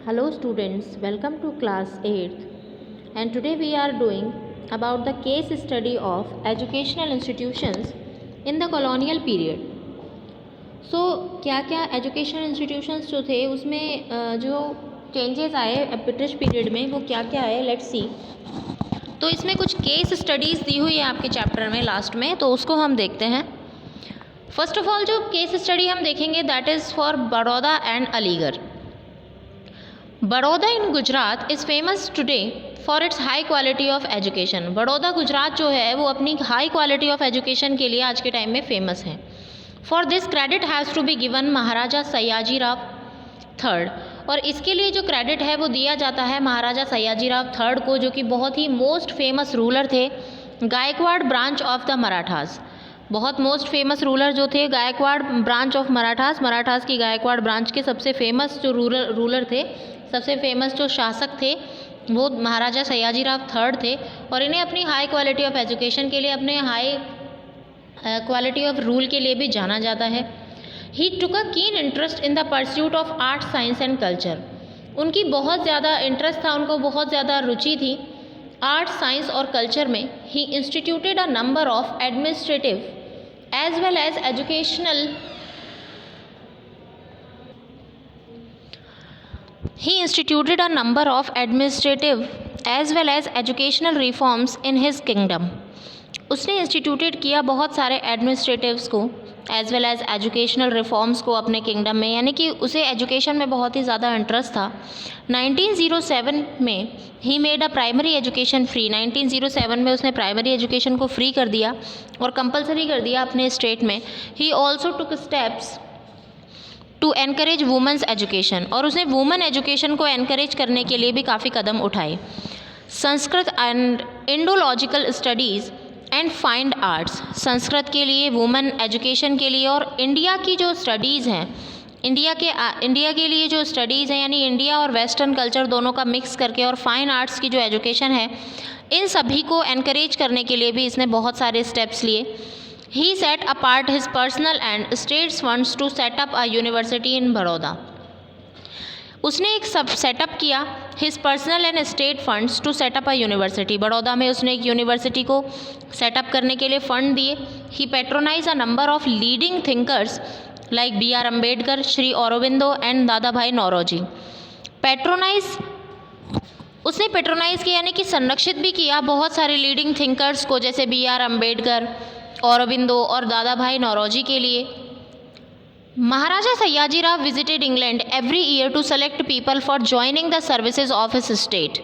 Hello students, welcome to class 8th and today we are doing about the case study of educational institutions in the colonial period. So क्या क्या educational institutions जो थे उसमें जो changes आए British period में वो क्या क्या आए, लेट्स सी. तो इसमें कुछ केस स्टडीज़ दी हुई है आपके चैप्टर में लास्ट में, तो उसको हम देखते हैं. फर्स्ट ऑफ ऑल जो केस स्टडी हम देखेंगे that is for Baroda and Aligarh. Baroda in Gujarat is famous today for its high quality of education. Baroda Gujarat जो है वो अपनी हाई क्वालिटी ऑफ एजुकेशन के लिए आज के टाइम में फेमस है. For this credit has to be given Maharaja Sayaji Rao third. और इसके लिए जो क्रेडिट है वो दिया जाता है महाराजा सयाजी राव थर्ड को, जो कि बहुत ही मोस्ट फेमस रूलर थे Gaikwad branch of the Marathas. बहुत मोस्ट फेमस रूलर जो थे गायकवाड़ ब्रांच ऑफ मराठास. मराठास की गायकवाड़ ब्रांच के सबसे फेमस जो रूलर थे, सबसे फेमस जो शासक थे वो महाराजा सयाजी राव थर्ड थे. और इन्हें अपनी हाई क्वालिटी ऑफ एजुकेशन के लिए, अपने हाई क्वालिटी ऑफ रूल के लिए भी जाना जाता है. ही टुक अ keen interest in the pursuit of art, science and culture. उनकी बहुत ज़्यादा इंटरेस्ट था, उनको बहुत ज़्यादा रुचि थी आर्ट, साइंस और कल्चर में. He instituted a number of administrative as well as educational He instituted a number of administrative as well as educational reforms in his kingdom. उसने इंस्टीट्यूटेड किया बहुत सारे एडमिनिस्ट्रेटिव्स को as well as educational reforms को अपने kingdom में, यानी कि उसे एजुकेशन में बहुत ही ज़्यादा इंटरेस्ट था. 1907 में he made a primary education free. 1907 में उसने प्राइमरी एजुकेशन को फ्री कर दिया और कंपलसरी कर दिया अपने स्टेट में. He also took steps to encourage women's education. और उसने वुमेन एजुकेशन को एनकरेज करने के लिए भी काफ़ी कदम उठाए. Sanskrit and Indological studies and find arts. Sanskrit के लिए, वुमेन एजुकेशन के लिए और इंडिया की जो स्टडीज़ हैं, इंडिया के लिए जो स्टडीज़ हैं, यानी इंडिया और वेस्टर्न कल्चर दोनों का मिक्स करके, और फाइन आर्ट्स की जो एजुकेशन है, इन सभी को एनकरेज करने के लिए भी इसने बहुत सारे स्टेप्स लिए. He set apart his personal and state funds to set up a university in Baroda. उसने एक सब सेटअप किया his personal and state funds to set up a university. Baroda में उसने एक यूनिवर्सिटी को सेटअप करने के लिए फ़ंड दिए. He patronized a number of leading thinkers like B.R. Ambedkar, Shri Aurobindo and दादा भाई नौरोजी. उसने पेट्रोनाइज़ किया यानी कि संरक्षित भी किया बहुत सारे लीडिंग थिंकर्स को, जैसे B.R. अम्बेडकर, औरोबिंदो और दादा भाई नौरोजी के लिए. Maharaja Sayaji Rao visited England every year to select people for joining the services of his state.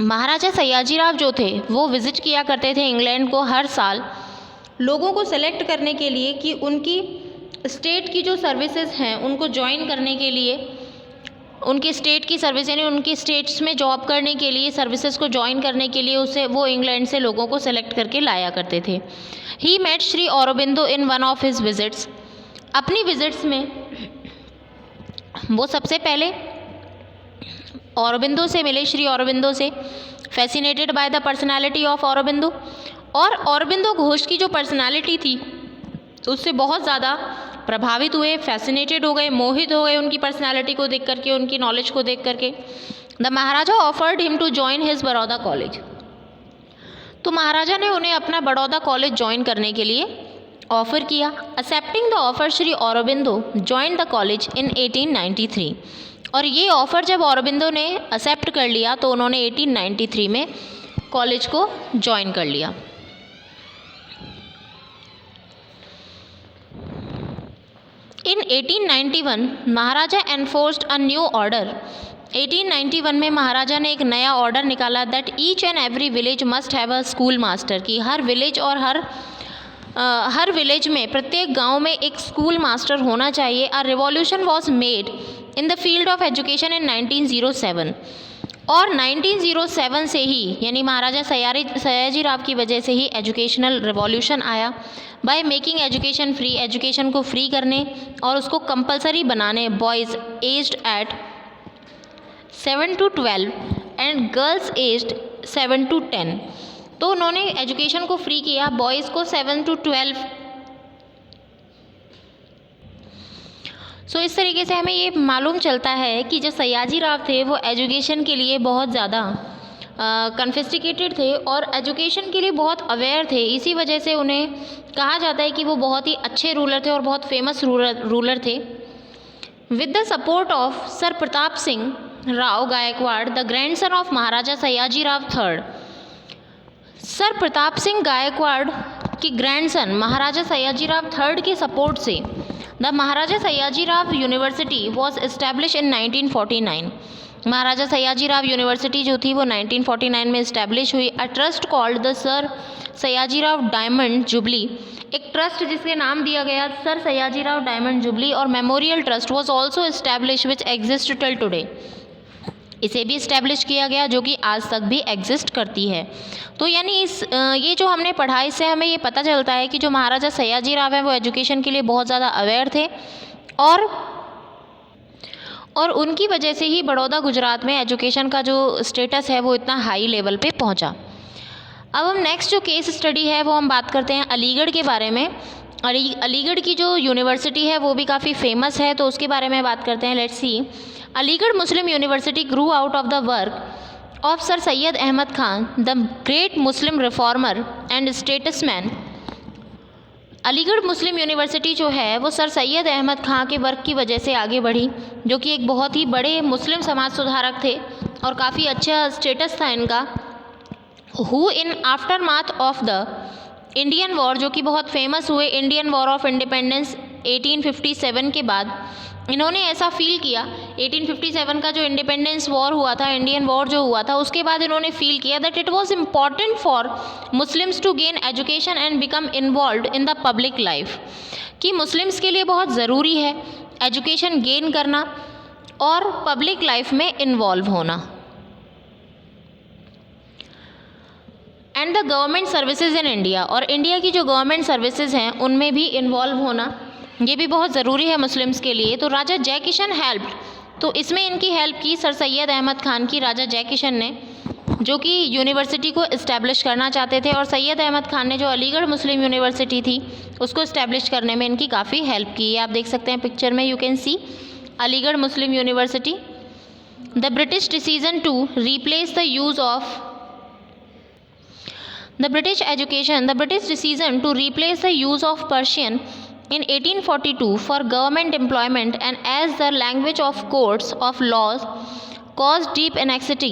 Maharaja Sayaji Rao जो थे वो विज़िट किया करते थे इंग्लैंड को हर साल, लोगों को सेलेक्ट करने के लिए कि उनकी स्टेट की जो सर्विसेज हैं उनको ज्वाइन करने के लिए, उनकी स्टेट की सर्विस यानी उनकी स्टेट्स में जॉब करने के लिए, सर्विसेज को ज्वाइन करने के लिए उसे वो इंग्लैंड से लोगों को सेलेक्ट करके लाया करते थे. He met Shri Aurobindo in one of his visits. अपनी विजिट्स में वो सबसे पहले औरोबिंदो से मिले, श्री औरोबिंदो से. Fascinated by the personality of Aurobindo. और औरोबिंदो घोष की जो पर्सनैलिटी थी उससे बहुत ज़्यादा प्रभावित हुए, फैसिनेटेड हो गए, मोहित हो गए उनकी पर्सनैलिटी को देख करके, उनकी नॉलेज को देख करके. The Maharaja offered him to join his Baroda college. तो महाराजा ने उन्हें अपना बड़ौदा कॉलेज ज्वाइन करने के लिए ऑफ़र किया. Accepting the offer Shri Aurobindo join the college in 1893. और ये ऑफ़र जब औरोबिंदो ने एक्सेप्ट कर लिया तो उन्होंने 1893 में कॉलेज को ज्वाइन कर लिया. इन 1891 महाराजा एनफोर्स्ड अ न्यू ऑर्डर. 1891 में महाराजा ने एक नया ऑर्डर निकाला that each and every village must have a school master. की हर विलेज और हर विलेज में, प्रत्येक गांव में एक स्कूल मास्टर होना चाहिए. A revolution was made in the field of education in 1907. और 1907 से ही, यानी महाराजा सयाजी राव की वजह से ही एजुकेशनल रिवॉल्यूशन आया. By making education free, education को फ्री करने और उसको कंपलसरी बनाने. Boys aged at 7 to 12 and girls aged 7 to 10. तो उन्होंने एजुकेशन को फ्री किया, बॉयज़ को 7 to 12 सो इस तरीके से हमें ये मालूम चलता है कि जो सयाजी राव थे वो एजुकेशन के लिए बहुत ज़्यादा कन्फिस्टिकेटेड थे और एजुकेशन के लिए बहुत अवेयर थे। इसी वजह से उन्हें कहा जाता है कि वो बहुत ही अच्छे रूलर थे और बहुत फेमस रूलर थे। With the support of sir Pratap Singh Rao Gaikwad, the grandson of Maharaja Sayaji Rao third, sir Pratap Singh Gaikwad की ग्रैंडसन महाराजा सयाजी राव थर्ड के सपोर्ट से the Maharaja Sayaji Rao university was establish in 1949। Maharaja Sayaji Rao university जो थी वो 1949 में इस्टेब्लिश हुई। A trust called the sir Sayaji Rao diamond jubilee, एक ट्रस्ट जिसके नाम दिया गया sir Sayaji Rao diamond jubilee, और memorial trust was also establish which exist till today, इसे भी इस्टेब्लिश किया गया जो कि आज तक भी एग्जिस्ट करती है। तो यानी ये जो हमने पढ़ा इससे हमें ये पता चलता है कि जो महाराजा सयाजी राव हैं वो एजुकेशन के लिए बहुत ज़्यादा अवेयर थे और उनकी वजह से ही बड़ौदा गुजरात में एजुकेशन का जो स्टेटस है वो इतना हाई लेवल पे पहुंचा। अब हम नेक्स्ट जो केस स्टडी है वो हम बात करते हैं अलीगढ़ के बारे में। अलीगढ़ की जो यूनिवर्सिटी है वो भी काफ़ी फेमस है, तो उसके बारे में बात करते हैं। Let's see. Aligarh Muslim university grew out of the work of sir Syed Ahmed Khan, the great Muslim reformer and statesman. Aligarh Muslim university जो है वो सर सैयद अहमद खान के वर्क की वजह से आगे बढ़ी, जो कि एक बहुत ही बड़े मुस्लिम समाज सुधारक थे और काफ़ी अच्छा स्टेटस था इनका। Who in after math of the Indian war, जो कि बहुत फेमस हुए इंडियन वॉर ऑफ इंडिपेंडेंस 1857 के बाद, इन्होंने ऐसा फील किया 1857 का जो इंडिपेंडेंस वॉर हुआ था, इंडियन वॉर जो हुआ था, उसके बाद इन्होंने फील किया that it was important for Muslims to gain education and become involved in the public life, कि मुस्लिम्स के लिए बहुत ज़रूरी है एजुकेशन गेन करना और पब्लिक लाइफ में इन्वॉल्व होना। And the government services in India, और इंडिया की जो गवर्नमेंट सर्विसेज हैं उनमें भी इन्वॉल्व होना, ये भी बहुत ज़रूरी है मुस्लिम्स के लिए। तो राजा जय किशन हेल्प, तो इसमें इनकी हेल्प की सर सैयद अहमद खान की राजा जय किशन ने, जो कि यूनिवर्सिटी को इस्टेब्लिश करना चाहते थे, और सैयद अहमद खान ने जो अलीगढ़ मुस्लिम यूनिवर्सिटी थी उसको इस्टेब्लिश करने में इनकी काफ़ी हेल्प की। आप देख सकते हैं पिक्चर में, you can see Aligarh Muslim university. The British decision to replace the use of the British decision to replace the use of Persian in 1842 for government employment and as the language of courts of laws caused deep anxiety।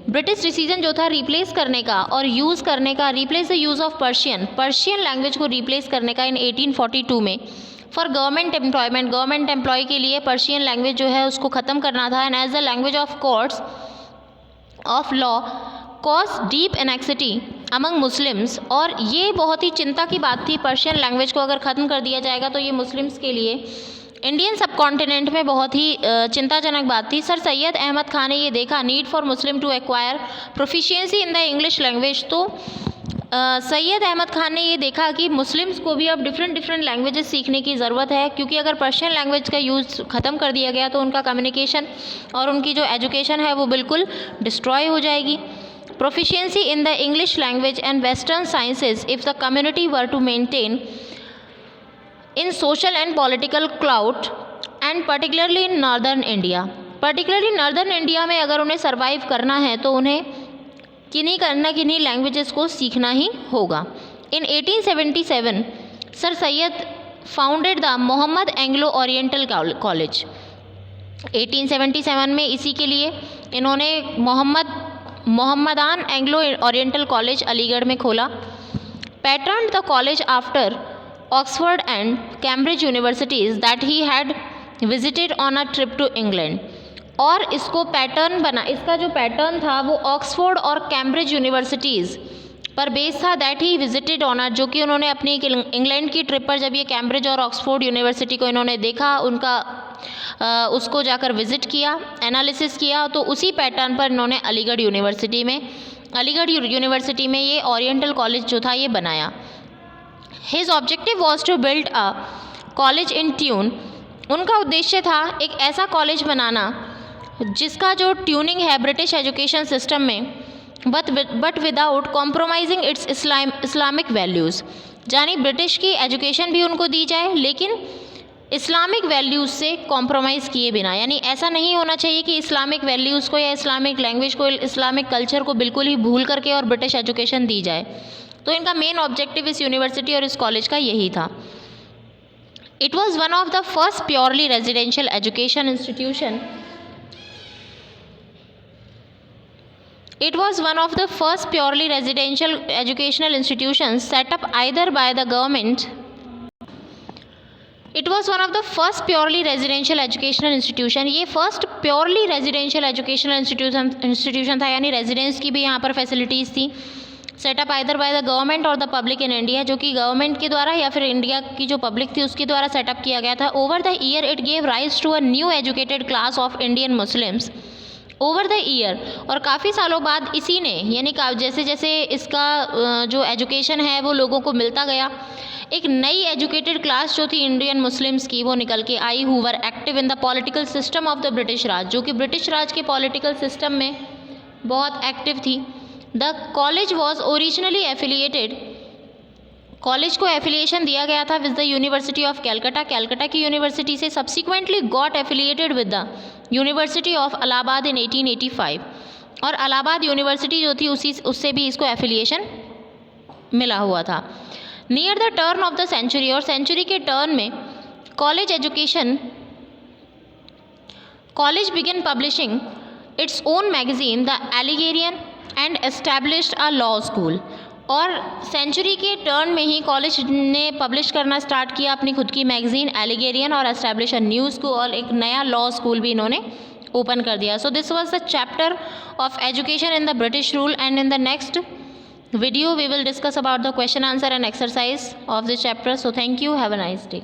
British decision जो था replace करने का और use करने का, replace the use of Persian language को replace करने का इन 1842 में, for government employment, government employ के लिए पर्शियन लैंग्वेज जो है उसको ख़त्म करना था, and as the language of courts of law cause deep anxiety among Muslims. और ये बहुत ही चिंता की बात थी, पर्शियन लैंग्वेज को अगर ख़त्म कर दिया जाएगा तो ये मुस्लिम्स के लिए इंडियन सब कॉन्टिनेंट में बहुत ही चिंताजनक बात थी। सर सैयद अहमद खान ने ये देखा need for Muslim to acquire proficiency in the English language. तो सैयद अहमद खान ने ये देखा कि मुस्लिम्स को भी अब डिफरेंट लैंग्वेजेस सीखने की ज़रूरत है, क्योंकि अगर पर्शियन लैंग्वेज का यूज़ ख़त्म कर दिया गया तो उनका कम्युनिकेशन और उनकी जो एजुकेशन है वो बिल्कुल डिस्ट्रॉय हो जाएगी। Proficiency in the English language and Western sciences if the community were to maintain in social and political clout and particularly in northern India। particularly northern India में अगर उन्हें survive करना है तो उन्हें किन्हीं लैंग्वेजेस को सीखना ही होगा। In 1877 sir Syed founded the Mohammed Anglo oriental college. 1877 में इसी के लिए इन्होंने Mohammedan Anglo oriental college Aligarh में खोला। Pattern the college after Oxford and Cambridge universities that he had visited on a trip to England. और इसको पैटर्न बना, इसका जो पैटर्न था वो ऑक्सफोर्ड और कैम्ब्रिज यूनिवर्सिटीज़ पर बेस था, दैट ही विजिटेड ऑन अ, जो कि उन्होंने अपनी इंग्लैंड की ट्रिप पर जब ये कैम्ब्रिज और ऑक्सफोर्ड यूनिवर्सिटी को इन्होंने देखा, उनका उसको जाकर विज़िट किया, एनालिसिस किया, तो उसी पैटर्न पर इन्होंने अलीगढ़ यूनिवर्सिटी में ये ओरिएंटल कॉलेज जो था ये बनाया। His objective was to build a college in tune. उनका उद्देश्य था एक ऐसा कॉलेज बनाना जिसका जो ट्यूनिंग है ब्रिटिश एजुकेशन सिस्टम में, but without compromising it's Islamic values. यानी ब्रिटिश की एजुकेशन भी उनको दी जाए लेकिन इस्लामिक वैल्यूज़ से कॉम्प्रोमाइज़ किए बिना, यानी ऐसा नहीं होना चाहिए कि इस्लामिक वैल्यूज़ को या इस्लामिक लैंग्वेज को, इस्लामिक कल्चर को बिल्कुल ही भूल करके और ब्रिटिश एजुकेशन दी जाए। तो इनका मेन ऑब्जेक्टिव इस यूनिवर्सिटी और इस कॉलेज का यही था। It was one of the first purely residential education institution It was one of the first purely residential educational institutions set up either by the government. It was one of the first purely residential educational institution. ये first purely residential educational institution था, यानी residence की भी यहाँ पर facilities थी. Set up either by the government or the public in India, जो कि गवर्नमेंट के द्वारा या फिर इंडिया की जो पब्लिक थी उसके द्वारा सेटअप किया गया था. Over the year it gave rise to a new educated class of Indian Muslims. Over the year, और काफ़ी सालों बाद इसी ने, यानी जैसे जैसे इसका जो एजुकेशन है वो लोगों को मिलता गया, एक नई एजुकेटेड क्लास जो थी इंडियन मुस्लिम्स की वो निकल के आई, who were active in the political system of the British Raj, जो कि ब्रिटिश राज के पॉलिटिकल सिस्टम में बहुत एक्टिव थी. The college was originally affiliated, college को एफिलिएशन दिया गया था with the university of Calcutta, Calcutta की यूनिवर्सिटी से. Subsequently got affiliated with the university of Allahabad in 1885, और इलाहाबाद यूनिवर्सिटी जो थी उससे भी इसको एफिलिएशन मिला हुआ था. Near the turn of the century, और सेंचुरी के टर्न में college begin publishing its own magazine the Aligarian and established a law school, और सेंचुरी के टर्न में ही कॉलेज ने पब्लिश करना स्टार्ट किया अपनी खुद की मैगजीन एलिगेरियन, और एस्टैब्लिश अ न्यू स्कूल, और एक नया लॉ स्कूल भी इन्होंने ओपन कर दिया. So this was the chapter of education in the British rule, and in the next video we will discuss about the question, answer and exercise of this chapter. So thank you, have a nice day.